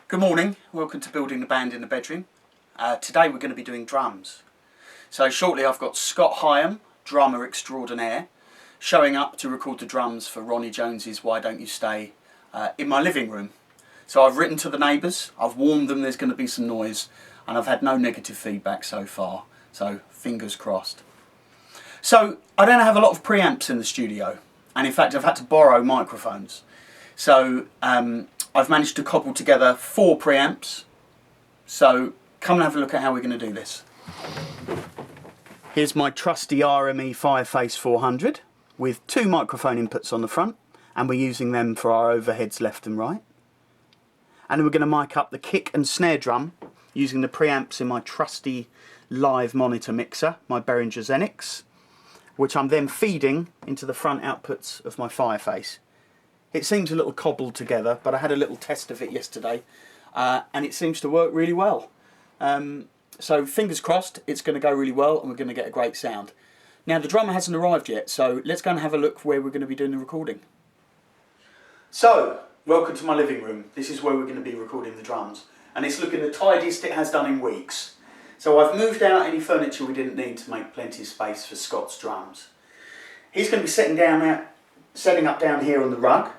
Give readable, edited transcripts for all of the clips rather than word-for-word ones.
Good morning, welcome to Building the Band in the Bedroom. Today we're going to be doing drums. So shortly I've got Scott Hyam, drummer extraordinaire, showing up to record the drums for Ronnie Jones's Why Don't You Stay in my living room. So I've written to the neighbours, I've warned them there's going to be some noise, and I've had no negative feedback so far, so fingers crossed. So I don't have a lot of preamps in the studio, and in fact I've had to borrow microphones. So I've managed to cobble together 4 preamps, so come and have a look at how we're going to do this. Here's my trusty RME Fireface 400 with 2 microphone inputs on the front, and we're using them for our overheads left and right. And we're going to mic up the kick and snare drum using the preamps in my trusty live monitor mixer, my Behringer Xenix, which I'm then feeding into the front outputs of my Fireface. It seems a little cobbled together, but I had a little test of it yesterday and it seems to work really well. So fingers crossed it's going to go really well and we're going to get a great sound. Now the drummer hasn't arrived yet, so let's go and have a look where we're going to be doing the recording. So, welcome to my living room. This is where we're going to be recording the drums, and it's looking the tidiest it has done in weeks. So I've moved out any furniture we didn't need to make plenty of space for Scott's drums. He's going to be setting up down here on the rug.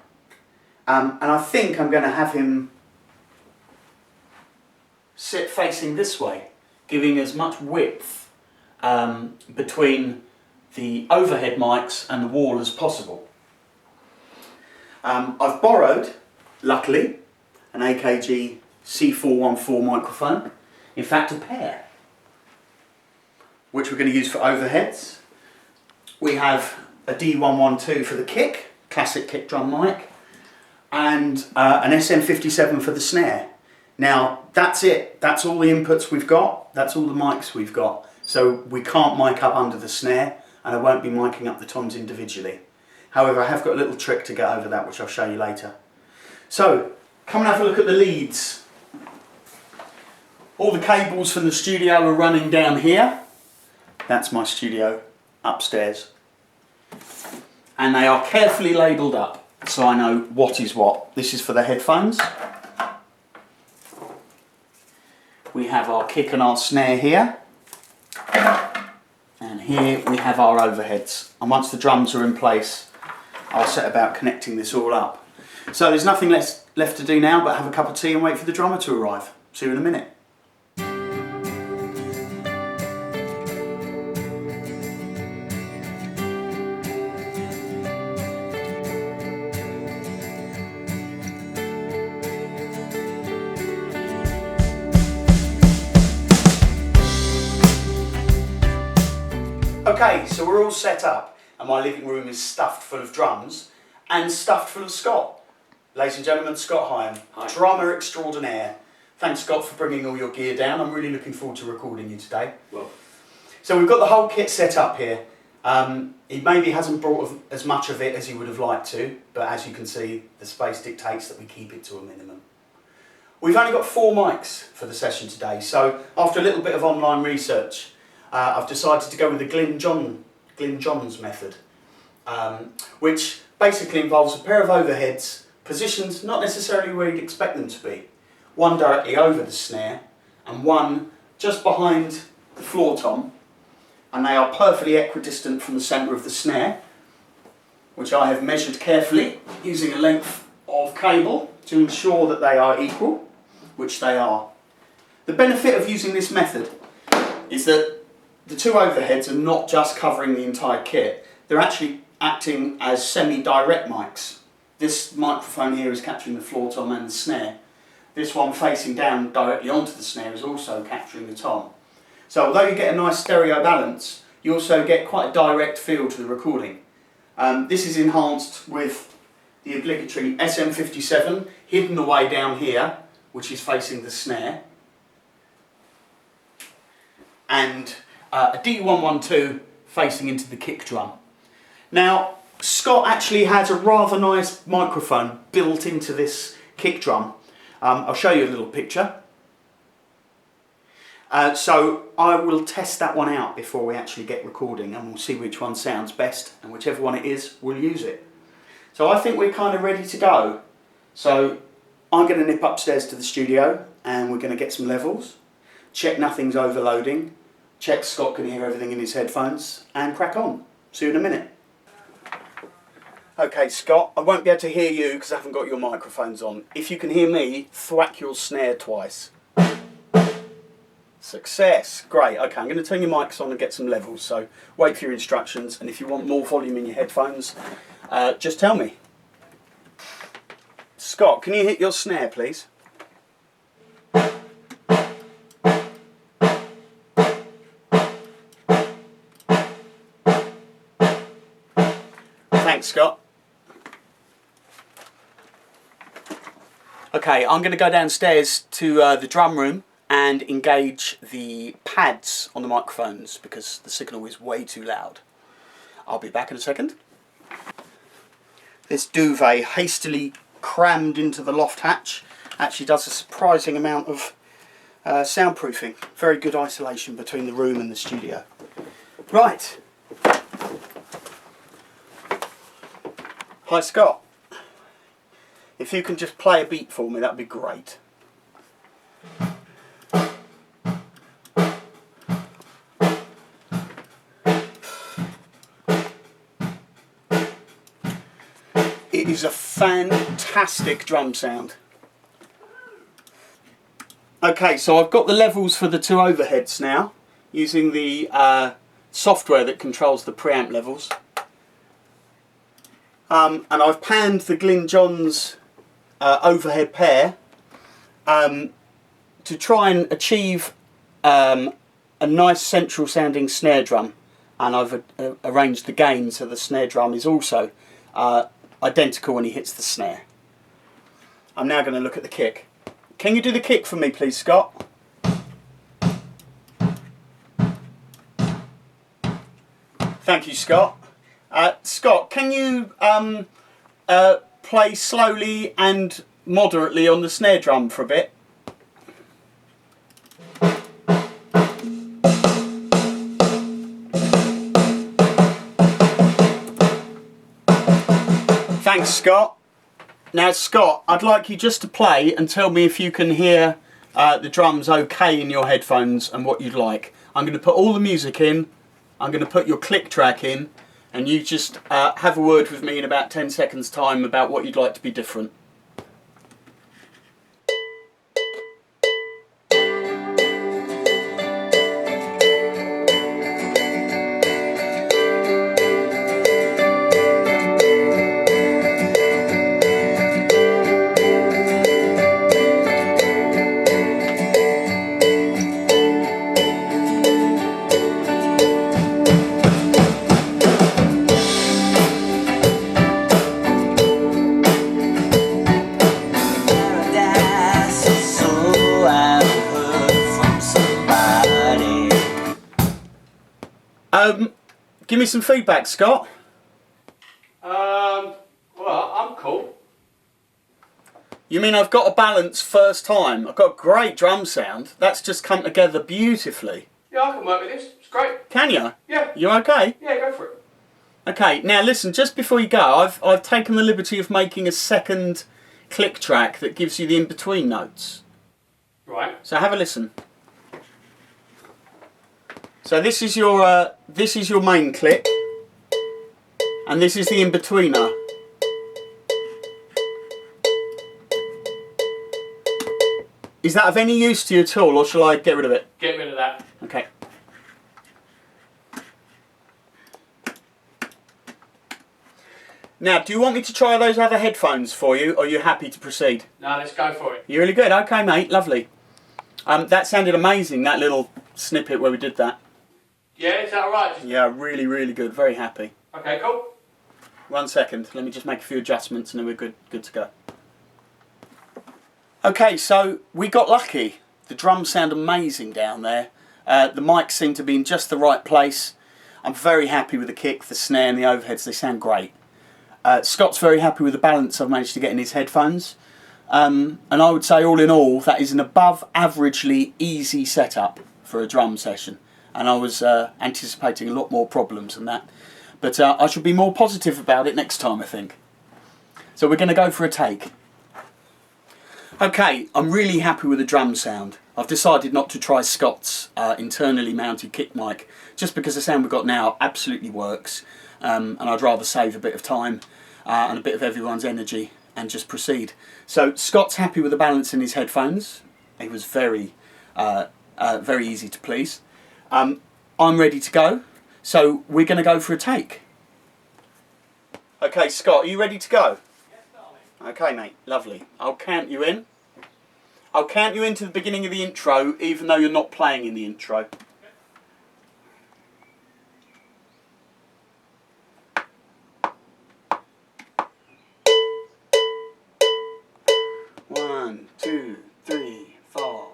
And I think I'm going to have him sit facing this way, giving as much width between the overhead mics and the wall as possible. I've borrowed, luckily, an AKG C414 microphone, in fact a pair, which we're going to use for overheads. We have a D112 for the kick, classic kick drum mic, and an SM57 for the snare. Now that's it, that's all the inputs we've got, that's all the mics we've got, so we can't mic up under the snare and I won't be miking up the toms individually. However, I have got a little trick to get over that which I'll show you later. So come and have a look at the leads. All the cables from the studio are running down here. That's my studio upstairs, and they are carefully labelled up, so I know what is what. This is for the headphones. We have our kick and our snare here. And here we have our overheads. And once the drums are in place, I'll set about connecting this all up. So there's nothing left to do now but have a cup of tea and wait for the drummer to arrive. See you in a minute. Okay, so we're all set up and my living room is stuffed full of drums and stuffed full of Scott. Ladies and gentlemen, Scott Hyam, drummer extraordinaire. Thanks Scott for bringing all your gear down. I'm really looking forward to recording you today. Well, so we've got the whole kit set up here. He maybe hasn't brought as much of it as he would have liked to, but as you can see, the space dictates that we keep it to a minimum. We've only got 4 mics for the session today, so after a little bit of online research, I've decided to go with the Glyn Johns method, which basically involves a pair of overheads positioned not necessarily where you'd expect them to be. One directly over the snare and one just behind the floor tom, and they are perfectly equidistant from the centre of the snare, which I have measured carefully using a length of cable to ensure that they are equal, which they are. The benefit of using this method is that the 2 overheads are not just covering the entire kit, they're actually acting as semi-direct mics. This microphone here is capturing the floor tom and the snare. This one facing down directly onto the snare is also capturing the tom. So although you get a nice stereo balance, you also get quite a direct feel to the recording. This is enhanced with the obligatory SM57 hidden away down here, which is facing the snare, and a D112 facing into the kick drum. Now, Scott actually has a rather nice microphone built into this kick drum. I'll show you a little picture. So I will test that one out before we actually get recording, and we'll see which one sounds best, and whichever one it is, we'll use it. So I think we're kind of ready to go. So I'm going to nip upstairs to the studio and we're going to get some levels, check nothing's overloading, check Scott can hear everything in his headphones, and crack on. See you in a minute. Okay, Scott, I won't be able to hear you because I haven't got your microphones on. If you can hear me, thwack your snare twice. Success. Great. Okay, I'm going to turn your mics on and get some levels, so wait for your instructions, and if you want more volume in your headphones, just tell me. Scott, can you hit your snare, please? Thanks, Scott. Okay, I'm going to go downstairs to the drum room and engage the pads on the microphones because the signal is way too loud. I'll be back in a second. This duvet, hastily crammed into the loft hatch, actually does a surprising amount of soundproofing. Very good isolation between the room and the studio. Right. Hi, Scott. If you can just play a beat for me, that'd be great. It is a fantastic drum sound. Okay, so I've got the levels for the two overheads now, using the software that controls the preamp levels. And I've panned the Glyn Johns overhead pair to try and achieve a nice central sounding snare drum, and I've arranged the gain so the snare drum is also identical when he hits the snare. I'm now going to look at the kick. Can you do the kick for me, please, Scott? Thank you, Scott. Scott, can you play slowly and moderately on the snare drum for a bit? Thanks, Scott. Now, Scott, I'd like you just to play and tell me if you can hear the drums okay in your headphones and what you'd like. I'm going to put all the music in, I'm going to put your click track in, and you just have a word with me in about 10 seconds time about what you'd like to be different. Give me some feedback, Scott. Well, I'm cool. You mean I've got a balance first time? I've got a great drum sound. That's just come together beautifully. Yeah, I can work with this. It's great. Can you? Yeah. You okay? Yeah, go for it. Okay, now listen, just before you go, I've taken the liberty of making a second click track that gives you the in-between notes. Right. So have a listen. So this is your main click, and this is the in-betweener. Is that of any use to you at all, or shall I get rid of it? Get rid of that. Okay. Now, do you want me to try those other headphones for you, or are you happy to proceed? No, let's go for it. You're really good. Okay, mate. Lovely. That sounded amazing, that little snippet where we did that. Yeah, is that alright? Yeah, really, really good. Very happy. Okay, cool. 1 second. Let me just make a few adjustments and then we're good to go. Okay, so we got lucky. The drums sound amazing down there. The mics seem to be in just the right place. I'm very happy with the kick, the snare and the overheads. They sound great. Scott's very happy with the balance I've managed to get in his headphones. And I would say all in all, that is an above averagely easy setup for a drum session. And I was anticipating a lot more problems than that. But I shall be more positive about it next time, I think. So we're going to go for a take. Okay, I'm really happy with the drum sound. I've decided not to try Scott's internally mounted kick mic, just because the sound we've got now absolutely works, and I'd rather save a bit of time and a bit of everyone's energy and just proceed. So Scott's happy with the balance in his headphones. He was very easy to please. I'm ready to go, so we're going to go for a take. Okay, Scott, are you ready to go? Yes, darling. Okay, mate, lovely. I'll count you in. I'll count you into the beginning of the intro, even though you're not playing in the intro. One, two, three, four.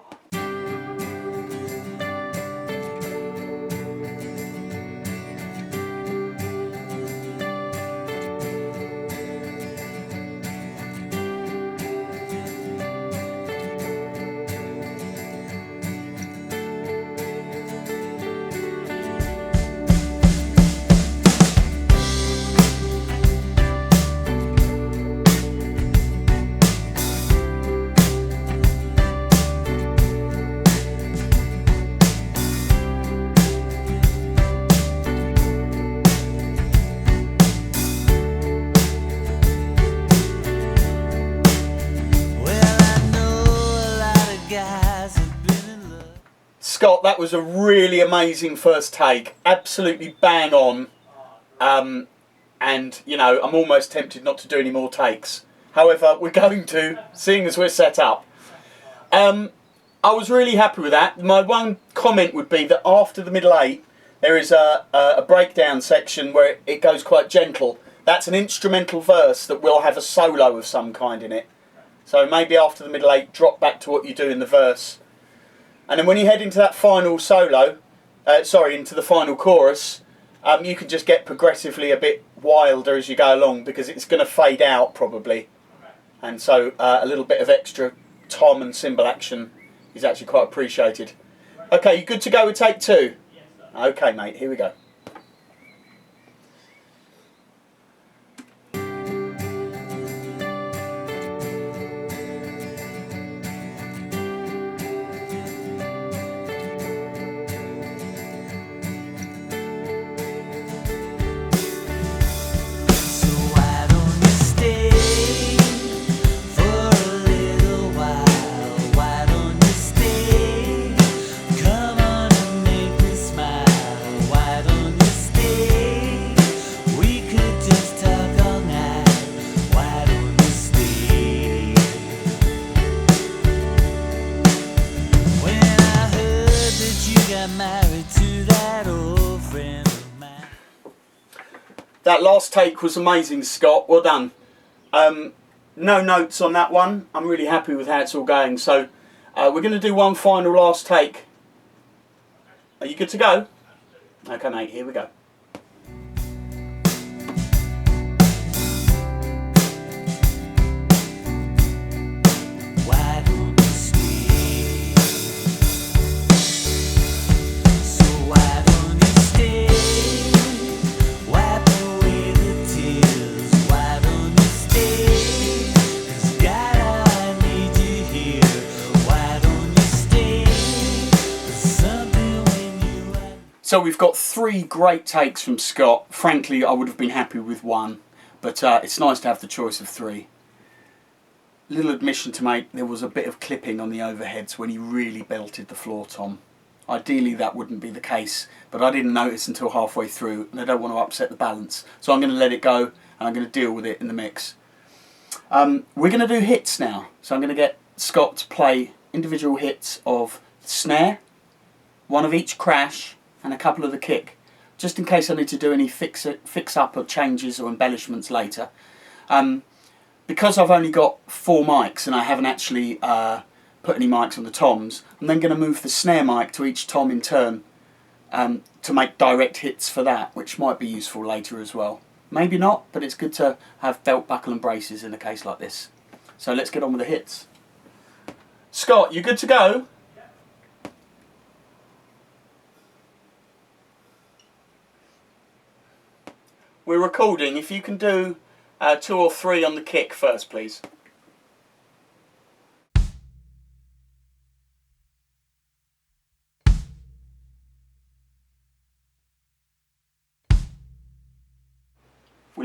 Scott, that was a really amazing first take. Absolutely bang on. And, you know, I'm almost tempted not to do any more takes. However, we're going to, seeing as we're set up. I was really happy with that. My one comment would be that after the middle eight, there is a breakdown section where it goes quite gentle. That's an instrumental verse that will have a solo of some kind in it. So maybe after the middle eight, drop back to what you do in the verse. And then when you head into that final solo, into the final chorus, you can just get progressively a bit wilder as you go along, because it's going to fade out probably. And so a little bit of extra tom and cymbal action is actually quite appreciated. Okay, you good to go with take two? Yes, sir. Okay, mate, here we go. That last take was amazing, Scott. Well done. No notes on that one. I'm really happy with how it's all going. So we're going to do one final last take. Are you good to go? Okay, mate, here we go. So we've got three great takes from Scott. Frankly, I would have been happy with one, but it's nice to have the choice of three. Little admission to make, there was a bit of clipping on the overheads when he really belted the floor tom. Ideally that wouldn't be the case, but I didn't notice until halfway through, and I don't want to upset the balance. So I'm going to let it go, and I'm going to deal with it in the mix. We're going to do hits now. So I'm going to get Scott to play individual hits of snare, one of each crash, and a couple of the kick, just in case I need to do any fix up or changes or embellishments later. Because I've only got 4 mics and I haven't actually put any mics on the toms, I'm then going to move the snare mic to each tom in turn to make direct hits for that, which might be useful later as well. Maybe not, but it's good to have belt buckle and braces in a case like this. So let's get on with the hits. Scott, you good to go? We're recording. If you can do 2 or 3 on the kick first, please.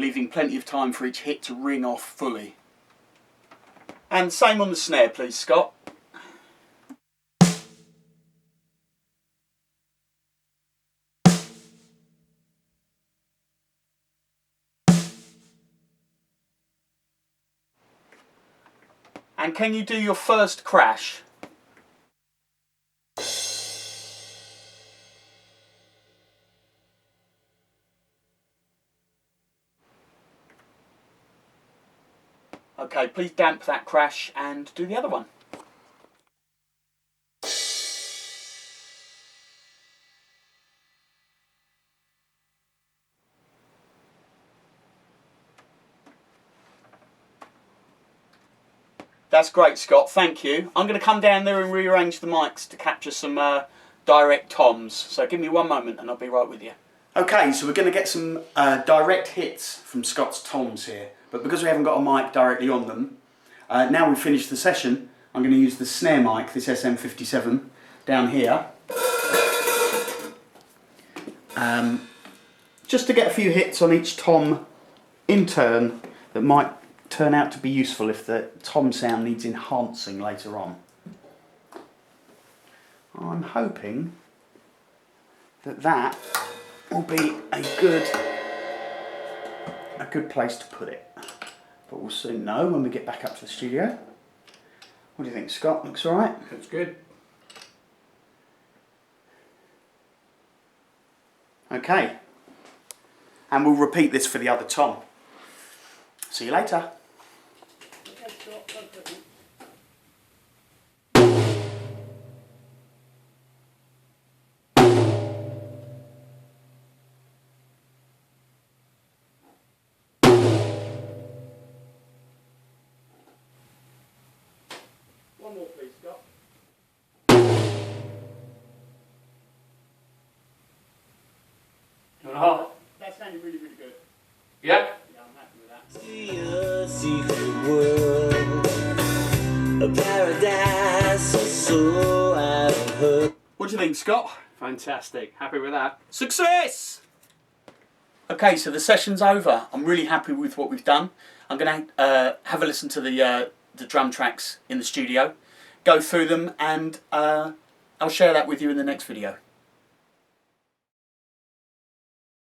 leaving plenty of time for each hit to ring off fully. And same on the snare, please, Scott. And can you do your first crash? Okay, please damp that crash and do the other one. That's great, Scott, thank you. I'm going to come down there and rearrange the mics to capture some direct toms. So give me one moment and I'll be right with you. Okay, so we're going to get some direct hits from Scott's toms here. But because we haven't got a mic directly on them, now we've finished the session, I'm going to use the snare mic, this SM57, down here. Just to get a few hits on each tom in turn that might turn out to be useful if the tom sound needs enhancing later on. I'm hoping that that will be a good place to put it. But we'll soon know when we get back up to the studio. What do you think, Scott? Looks all right? That's good. Okay. And we'll repeat this for the other tom. See you later. One more please, Scott. That sounded really, really good. Yeah? Yeah, I'm happy with that. See a secret world, a paradise so I've heard. What do you think, Scott? Fantastic. Happy with that. Success! Okay, so the session's over. I'm really happy with what we've done. I'm going to have a listen to the drum tracks in the studio, go through them, and I'll share that with you in the next video.